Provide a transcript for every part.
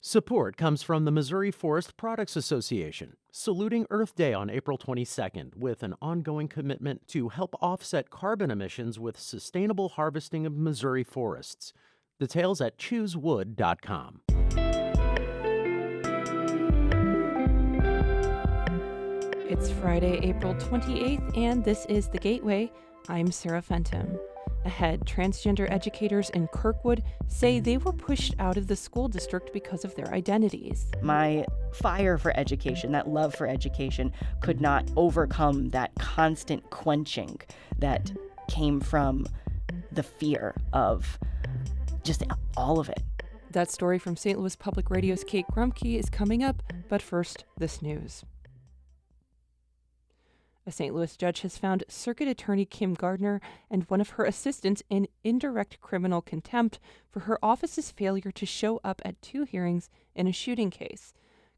Support comes from the Missouri Forest Products Association, saluting Earth Day on April 22nd with an ongoing commitment to help offset carbon emissions with sustainable harvesting of Missouri forests. Details at choosewood.com. It's Friday, April 28th, and this is The Gateway. I'm Sarah Fenton. Ahead, transgender educators in Kirkwood say they were pushed out of the school district because of their identities. My fire for education, that love for education, could not overcome that constant quenching that came from the fear of just all of it. That story from St. Louis Public Radio's Kate Grumke is coming up, but first, this news. A St. Louis judge has found Circuit Attorney Kim Gardner and one of her assistants in indirect criminal contempt for her office's failure to show up at 2 hearings in a shooting case.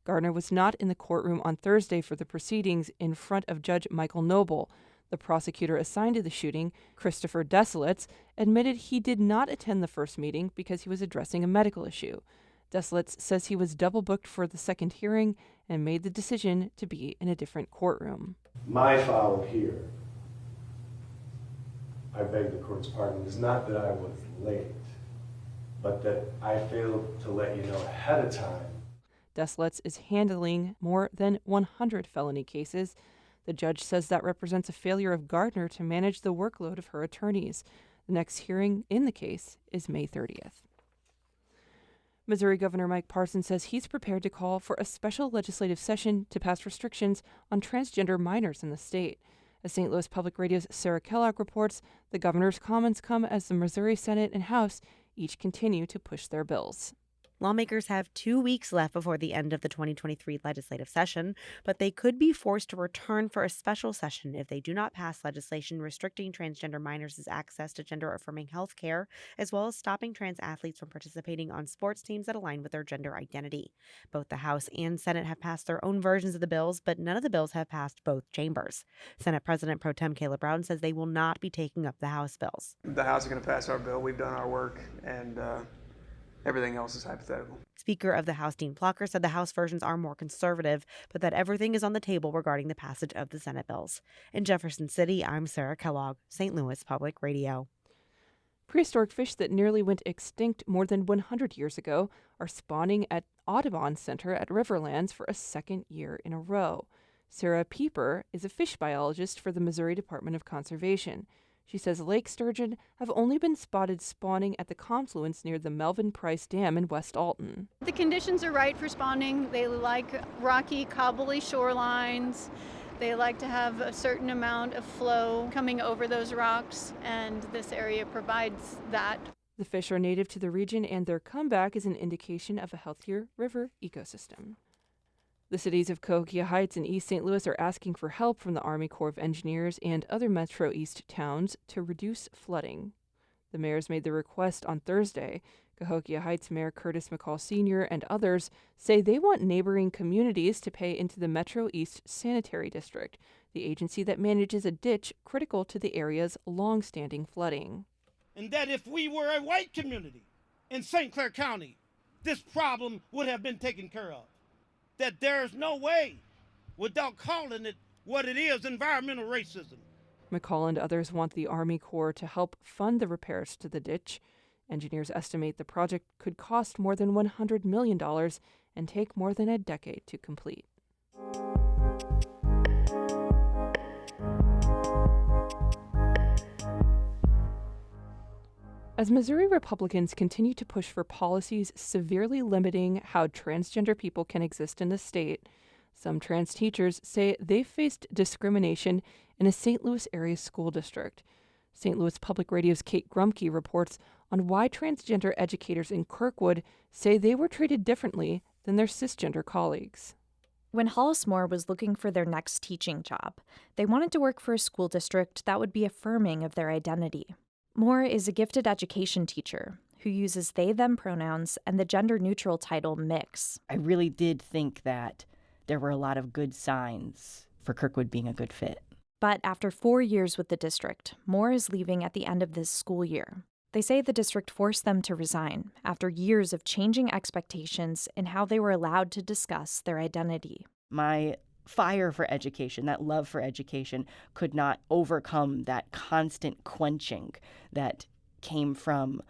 Gardner was not in the courtroom on Thursday for the proceedings in front of Judge Michael Noble. The prosecutor assigned to the shooting, Christopher Desolitz, admitted he did not attend the first meeting because he was addressing a medical issue. Desolitz says he was double booked for the second hearing and made the decision to be in a different courtroom. My foul here, I beg the court's pardon, is not that I was late, but that I failed to let you know ahead of time. Desolitz is handling more than 100 felony cases. The judge says that represents a failure of Gardner to manage the workload of her attorneys. The next hearing in the case is May 30th. Missouri Governor Mike Parson says he's prepared to call for a special legislative session to pass restrictions on transgender minors in the state. As St. Louis Public Radio's Sarah Kellogg reports, the governor's comments come as the Missouri Senate and House each continue to push their bills. Lawmakers have 2 weeks left before the end of the 2023 legislative session, but they could be forced to return for a special session if they do not pass legislation restricting transgender minors' access to gender-affirming health care, as well as stopping trans athletes from participating on sports teams that align with their gender identity. Both the House and Senate have passed their own versions of the bills, but none of the bills have passed both chambers. Senate President Pro Tem Caleb Brown says they will not be taking up the House bills. The House is going to pass our bill. We've done our work, and everything else is hypothetical. Speaker of the House Dean Plocher said the House versions are more conservative, but that everything is on the table regarding the passage of the Senate bills. In Jefferson City, I'm Sarah Kellogg, St. Louis Public Radio. Prehistoric fish that nearly went extinct more than 100 years ago are spawning at Audubon Center at Riverlands for a second year in a row. Sarah Pieper is a fish biologist for the Missouri Department of Conservation. She says lake sturgeon have only been spotted spawning at the confluence near the Melvin Price Dam in West Alton. The conditions are right for spawning. They like rocky, cobbly shorelines. They like to have a certain amount of flow coming over those rocks, and this area provides that. The fish are native to the region, and their comeback is an indication of a healthier river ecosystem. The cities of Cahokia Heights and East St. Louis are asking for help from the Army Corps of Engineers and other Metro East towns to reduce flooding. The mayors made the request on Thursday. Cahokia Heights Mayor Curtis McCall Sr. and others say they want neighboring communities to pay into the Metro East Sanitary District, the agency that manages a ditch critical to the area's long-standing flooding. And that if we were a white community in St. Clair County, this problem would have been taken care of. That there's no way, without calling it what it is, environmental racism. McCall and others want the Army Corps to help fund the repairs to the ditch. Engineers estimate the project could cost more than $100 million and take more than a decade to complete. As Missouri Republicans continue to push for policies severely limiting how transgender people can exist in the state, some trans teachers say they've faced discrimination in a St. Louis area school district. St. Louis Public Radio's Kate Grumke reports on why transgender educators in Kirkwood say they were treated differently than their cisgender colleagues. When Hollis Moore was looking for their next teaching job, they wanted to work for a school district that would be affirming of their identity. Moore is a gifted education teacher who uses they-them pronouns and the gender-neutral title mix. I really did think that there were a lot of good signs for Kirkwood being a good fit. But after 4 years with the district, Moore is leaving at the end of this school year. They say the district forced them to resign after years of changing expectations in how they were allowed to discuss their identity. My fire for education, that love for education, could not overcome that constant quenching that came from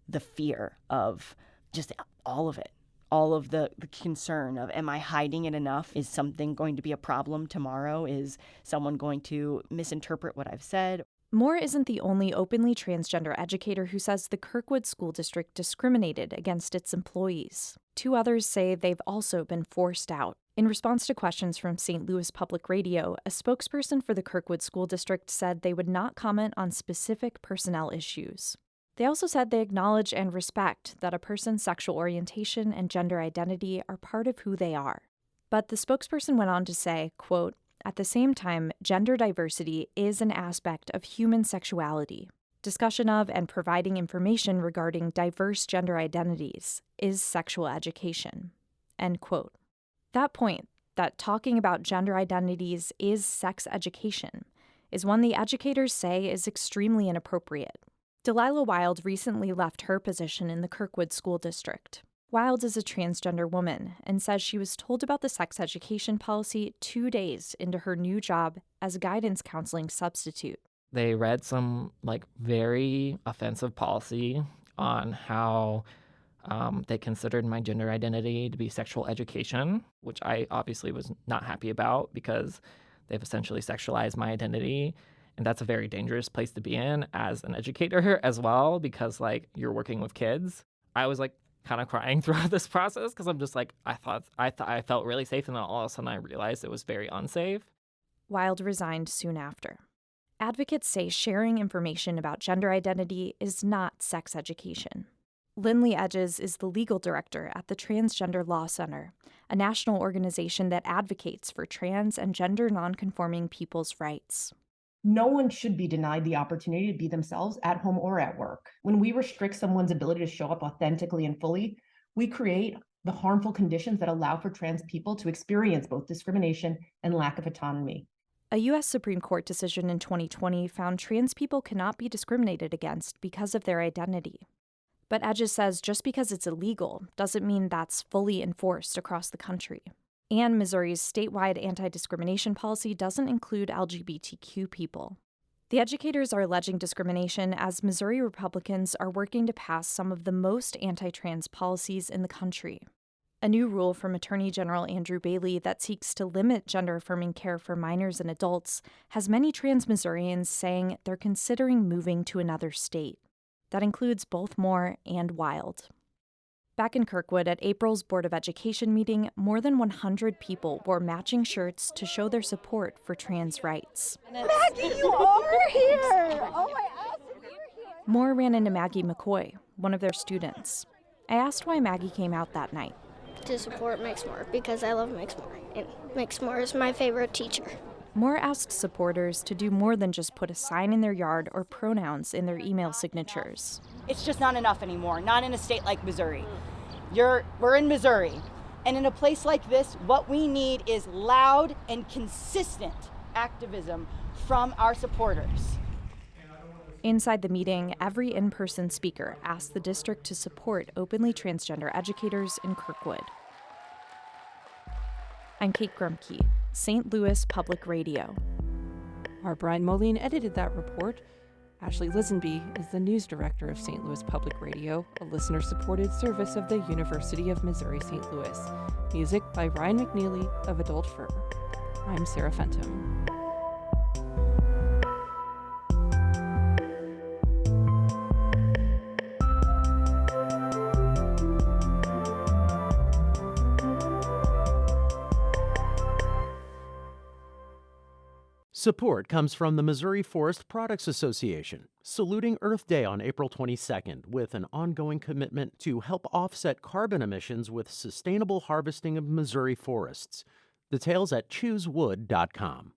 the fear of just all of it. All of the concern of, am I hiding it enough? Is something going to be a problem tomorrow? Is someone going to misinterpret what I've said? Moore isn't the only openly transgender educator who says the Kirkwood School District discriminated against its employees. 2 others say they've also been forced out. In response to questions from St. Louis Public Radio, a spokesperson for the Kirkwood School District said they would not comment on specific personnel issues. They also said they acknowledge and respect that a person's sexual orientation and gender identity are part of who they are. But the spokesperson went on to say, quote, "At the same time, gender diversity is an aspect of human sexuality. Discussion of and providing information regarding diverse gender identities is sexual education." End quote. That point, that talking about gender identities is sex education, is one the educators say is extremely inappropriate. Delilah Wild recently left her position in the Kirkwood School District. Wild is a transgender woman and says she was told about the sex education policy 2 days into her new job as a guidance counseling substitute. They read some very offensive policy on how they considered my gender identity to be sexual education, which I obviously was not happy about because they've essentially sexualized my identity. And that's a very dangerous place to be in as an educator as well, because you're working with kids. I was kind of crying throughout this process because I'm just I felt really safe, and then all of a sudden I realized it was very unsafe. Wild resigned soon after. Advocates say sharing information about gender identity is not sex education. Lindley Edges is the legal director at the Transgender Law Center, a national organization that advocates for trans and gender nonconforming people's rights. No one should be denied the opportunity to be themselves at home or at work. When we restrict someone's ability to show up authentically and fully, we create the harmful conditions that allow for trans people to experience both discrimination and lack of autonomy. A U.S. Supreme Court decision in 2020 found trans people cannot be discriminated against because of their identity. But Edges says just because it's illegal doesn't mean that's fully enforced across the country. And Missouri's statewide anti-discrimination policy doesn't include LGBTQ people. The educators are alleging discrimination as Missouri Republicans are working to pass some of the most anti-trans policies in the country. A new rule from Attorney General Andrew Bailey that seeks to limit gender-affirming care for minors and adults has many trans Missourians saying they're considering moving to another state. That includes both Moore and Wild. Back in Kirkwood at April's Board of Education meeting, more than 100 people wore matching shirts to show their support for trans rights. Maggie, you are here! Oh my gosh, you're here! Moore ran into Maggie McCoy, one of their students. I asked why Maggie came out that night. To support Mix More, because I love Mix More, and Mix More is my favorite teacher. Moore asked supporters to do more than just put a sign in their yard or pronouns in their email signatures. It's just not enough anymore, not in a state like Missouri. We're in Missouri, and in a place like this, what we need is loud and consistent activism from our supporters. Inside the meeting, every in-person speaker asked the district to support openly transgender educators in Kirkwood. I'm Kate Grumke, St. Louis Public Radio. Our Brian Moline edited that report. Ashley Lisenby is the news director of St. Louis Public Radio, a listener-supported service of the University of Missouri St. Louis. Music by Ryan McNeely of Adult Fur. I'm Sarah Fenton. Support comes from the Missouri Forest Products Association, saluting Earth Day on April 22nd with an ongoing commitment to help offset carbon emissions with sustainable harvesting of Missouri forests. Details at choosewood.com.